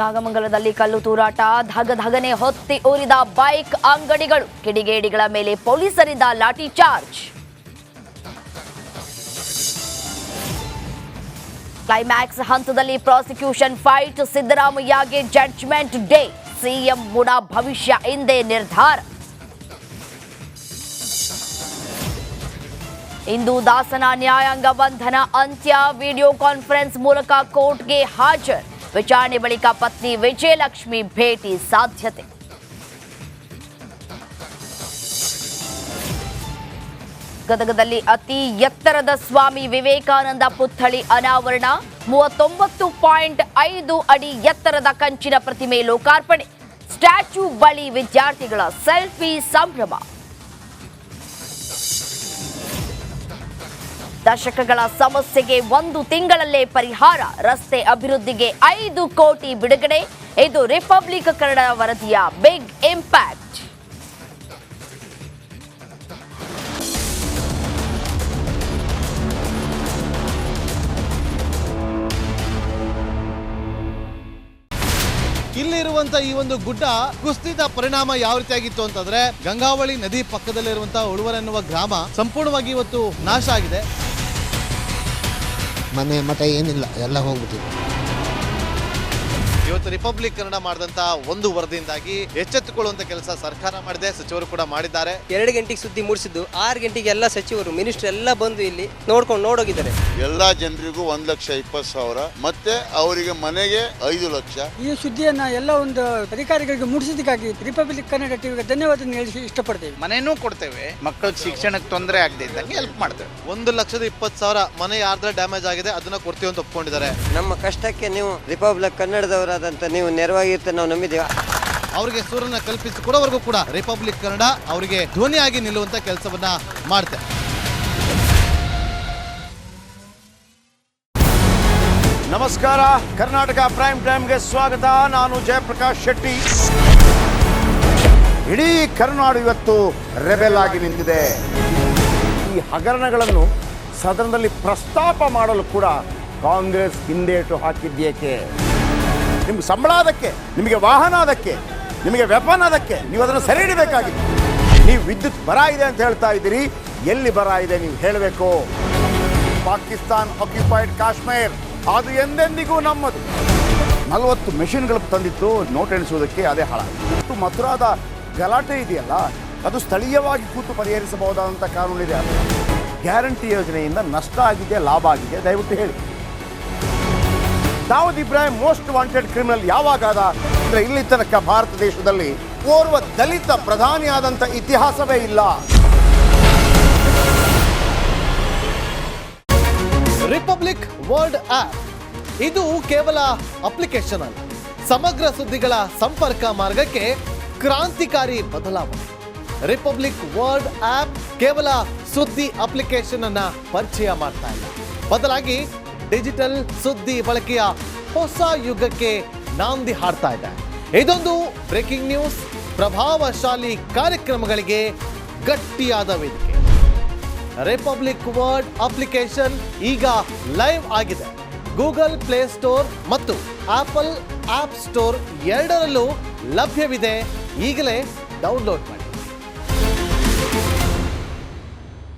ನಾಗಮಂಗಲದಲ್ಲಿ ಕಲ್ಲು ತೂರಾಟ, ಧಗಧಗನೆ ಹೊತ್ತಿ ಉರಿದ ಬೈಕ್ ಅಂಗಡಿಗಳು, ಕಿಡಿಗೇಡಿಗಳ ಮೇಲೆ ಪೊಲೀಸರಿಂದ ಲಾಠಿ ಚಾರ್ಜ್. ಕ್ಲೈಮ್ಯಾಕ್ಸ್ ಹಂತದಲ್ಲಿ ಪ್ರಾಸಿಕ್ಯೂಷನ್ ಫೈಟ್, ಸಿದ್ದರಾಮಯ್ಯಗೆ ಜಡ್ಜ್ಮೆಂಟ್ ಡೇ, ಸಿಎಂ ಮುಡ ಭವಿಷ್ಯ ಇಂದೇ ನಿರ್ಧಾರ. ಇಂದು ದಾಸನ ನ್ಯಾಯಾಂಗ ಬಂಧನ ಅಂತ್ಯ, ವಿಡಿಯೋ ಕಾನ್ಫರೆನ್ಸ್ ಮೂಲಕ ಕೋರ್ಟ್ಗೆ ಹಾಜರು. ವಿಚಾರಣೆ ಬಳಿಕ ಪತ್ನಿ ವಿಜಯಲಕ್ಷ್ಮಿ ಭೇಟಿ ಸಾಧ್ಯತೆ. ಗದಗದಲ್ಲಿ ಅತಿ ಎತ್ತರದ ಸ್ವಾಮಿ ವಿವೇಕಾನಂದ ಪುತ್ಥಳಿ ಅನಾವರಣ, 39.5 ಅಡಿ ಎತ್ತರದ ಕಂಚಿನ ಪ್ರತಿಮೆ ಲೋಕಾರ್ಪಣೆ. ಸ್ಟ್ಯಾಚ್ಯೂ ಬಳಿ ವಿದ್ಯಾರ್ಥಿಗಳ ಸೆಲ್ಫಿ ಸಂಭ್ರಮ. ದಶಕಗಳ ಸಮಸ್ಯೆಗೆ 1 ತಿಂಗಳಲ್ಲೇ ಪರಿಹಾರ, ರಸ್ತೆ ಅಭಿವೃದ್ಧಿಗೆ 5 ಕೋಟಿ ಬಿಡುಗಡೆ. ಇದು ರಿಪಬ್ಲಿಕ್ ಕನ್ನಡ ವರದಿಯ ಬಿಗ್ ಇಂಪ್ಯಾಕ್ಟ್. ಇಲ್ಲಿರುವಂತ ಈ ಒಂದು ಗುಡ್ಡ ಕುಸಿದ ಪರಿಣಾಮ ಯಾವ ರೀತಿಯಾಗಿತ್ತು ಅಂತಂದ್ರೆ, ಗಂಗಾವಳಿ ನದಿ ಪಕ್ಕದಲ್ಲಿರುವಂತಹ ಉಳುವರ್ ಎನ್ನುವ ಗ್ರಾಮ ಸಂಪೂರ್ಣವಾಗಿ ಇವತ್ತು ನಾಶ ಆಗಿದೆ. ಮನೆ ಮಠ ಏನಿಲ್ಲ, ಎಲ್ಲ ಹೋಗ್ಬಿಟ್ಟಿದೆ. ಇವತ್ತು ರಿಪಬ್ಲಿಕ್ ಕನ್ನಡ ಮಾಡಿದಂತಹ ಒಂದು ವರದಿಯಿಂದಾಗಿ ಎಚ್ಚೆತ್ತುಕೊಳ್ಳುವಂತ ಕೆಲಸ ಸರ್ಕಾರ ಮಾಡಿದೆ, ಸಚಿವರು ಕೂಡ ಮಾಡಿದ್ದಾರೆ. 2 ಗಂಟೆಗೆ ಸುದ್ದಿ ಮೂಡಿಸಿದ್ದು 6 ಗಂಟೆಗೆ ಎಲ್ಲ ಸಚಿವರು ಮಿನಿಸ್ಟರ್ ಎಲ್ಲ ಬಂದು ಇಲ್ಲಿ ನೋಡೋಗಿದ್ದಾರೆ. ಎಲ್ಲಾ ಜನರಿಗೂ 1,20,000 ಮತ್ತೆ ಅವರಿಗೆ ಮನೆಗೆ 5 ಲಕ್ಷ. ಈ ಸುದ್ದಿಯನ್ನ ಎಲ್ಲ ಒಂದು ಅಧಿಕಾರಿಗಳಿಗೆ ಮೂಡಿಸಿದ್ದಕ್ಕಾಗಿ ರಿಪಬ್ಲಿಕ್ ಕನ್ನಡ ಟಿವಿಗೆ ಧನ್ಯವಾದ ಹೇಳಿ ಇಷ್ಟಪಡ್ತೇವೆ. ಮನೆನೂ ಕೊಡ್ತೇವೆ, ಮಕ್ಕಳಿಗೆ ಶಿಕ್ಷಣಕ್ಕೆ ತೊಂದರೆ ಆಗದೆ ಇದ್ದಂಗೆ ಹೆಲ್ಪ್ ಮಾಡ್ತೇವೆ. 1,20,000 ಮನೆ ಯಾರ್ದ್ರ ಡ್ಯಾಮೇಜ್ ಆಗಿದೆ ಅದನ್ನ ಕೊಡ್ತೀವಿ ಅಂತ ಒಪ್ಕೊಂಡಿದ್ದಾರೆ. ನಮ್ಮ ಕಷ್ಟಕ್ಕೆ ನೀವು ರಿಪಬ್ಲಿಕ್ ಕನ್ನಡದವರಾದಂತ ನೀವು ನೆರವಾಗಿರ್ತ ನಾವು ನಂಬಿದ್ದೇವೆ. ಅವರಿಗೆ ಸೂರನ್ನ ಕಲ್ಪಿಸಿಕೊಡೋವರೆಗೂ ಕೂಡ ರಿಪಬ್ಲಿಕ್ ಕನ್ನಡ ಅವರಿಗೆ ಧ್ವನಿಯಾಗಿ ನಿಲ್ಲುವಂತ ಕೆಲಸವನ್ನ ಮಾಡ್ತಾರೆ. ನಮಸ್ಕಾರ, ಕರ್ನಾಟಕ ಪ್ರೈಮ್ ಟೈಮ್ಗೆ ಸ್ವಾಗತ. ನಾನು ಜಯಪ್ರಕಾಶ್ ಶೆಟ್ಟಿ. ಇಡೀ ಕರ್ನಾಡು ಇವತ್ತು ರೆಬೆಲ್ ಆಗಿ ನಿಂತಿದೆ. ಈ ಹಗರಣಗಳನ್ನು ಸದನದಲ್ಲಿ ಪ್ರಸ್ತಾಪ ಮಾಡಲು ಕೂಡ ಕಾಂಗ್ರೆಸ್ ಹಿಂದೇಟು ಹಾಕಿದ್ದೇಕೆ? ನಿಮ್ಗೆ ಸಂಬಳ ಅದಕ್ಕೆ, ನಿಮಗೆ ವಾಹನ ಅದಕ್ಕೆ, ನಿಮಗೆ ವೆಪನ್ ಅದಕ್ಕೆ, ನೀವು ಅದನ್ನು ಸೆರೆ ಹಿಡಿಬೇಕಾಗಿತ್ತು. ನೀವು ವಿದ್ಯುತ್ ಬರ ಇದೆ ಅಂತ ಹೇಳ್ತಾ ಇದ್ದೀರಿ, ಎಲ್ಲಿ ಬರ ಇದೆ ನೀವು ಹೇಳಬೇಕು. ಪಾಕಿಸ್ತಾನ್ ಆಕ್ಯುಪೈಡ್ ಕಾಶ್ಮೀರ್ ಅದು ಎಂದೆಂದಿಗೂ ನಮ್ಮದು. 40 ಮೆಷಿನ್ಗಳು ತಂದಿತ್ತು ನೋಟ್ ಎಣಿಸುವುದಕ್ಕೆ, ಅದೇ ಹಾಳಾಯಿತು. ಮಥುರಾದ ಗಲಾಟೆ ಇದೆಯಲ್ಲ, ಅದು ಸ್ಥಳೀಯವಾಗಿ ಕೂತು ಪರಿಹರಿಸಬಹುದಾದಂಥ ಕಾನೂನಿದೆ. ಗ್ಯಾರಂಟಿ ಯೋಜನೆಯಿಂದ ನಷ್ಟ ಆಗಿದೆ, ಲಾಭ ಆಗಿದೆ, ದಯವಿಟ್ಟು ಹೇಳಿ. Dawood Ibrahim most wanted criminal ಯಾವಾಗಾದ ಅಂದರೆ, ಇಲ್ಲಿ ತನಕ ಭಾರತ ದೇಶದಲ್ಲಿ ಓರ್ವ ದಲಿತ ಪ್ರಧಾನಿಯಾದಂಥ ಇತಿಹಾಸವೇ ಇಲ್ಲ. ರಿಪಬ್ಲಿಕ್ ವರ್ಲ್ಡ್ ಆಪ್ ಇದು ಕೇವಲ ಅಪ್ಲಿಕೇಶನ್ ಅಲ್ಲ, ಸಮಗ್ರ ಸುದ್ದಿಗಳ ಸಂಪರ್ಕ ಮಾರ್ಗಕ್ಕೆ ಕ್ರಾಂತಿಕಾರಿ ಬದಲಾವಣೆ. ರಿಪಬ್ಲಿಕ್ ವರ್ಲ್ಡ್ ಆಪ್ ಕೇವಲ ಸುದ್ದಿ ಅಪ್ಲಿಕೇಶನ್ ಅನ್ನ ಪರಿಚಯ ಮಾಡ್ತಾ ಇಲ್ಲ, ಬದಲಾಗಿ ಡಿಜಿಟಲ್ ಸುದ್ದಿ ಬಳಕೆಯ ಹೊಸ ಯುಗಕ್ಕೆ ನಾಂದಿ ಹಾಡ್ತಾ ಇದೆ. ಇದೊಂದು ಬ್ರೇಕಿಂಗ್ ನ್ಯೂಸ್, ಪ್ರಭಾವಶಾಲಿ ಕಾರ್ಯಕ್ರಮಗಳಿಗೆ ಗಟ್ಟಿಯಾದ ವೇದಿಕೆ. ರಿಪಬ್ಲಿಕ್ ವರ್ಲ್ಡ್ ಅಪ್ಲಿಕೇಶನ್ ಈಗ ಲೈವ್ ಆಗಿದೆ. ಗೂಗಲ್ ಪ್ಲೇ ಸ್ಟೋರ್ ಮತ್ತು ಆಪಲ್ ಆಪ್ ಸ್ಟೋರ್ ಎರಡರಲ್ಲೂ ಲಭ್ಯವಿದೆ. ಈಗಲೇ ಡೌನ್ಲೋಡ್ ಮಾಡಿ.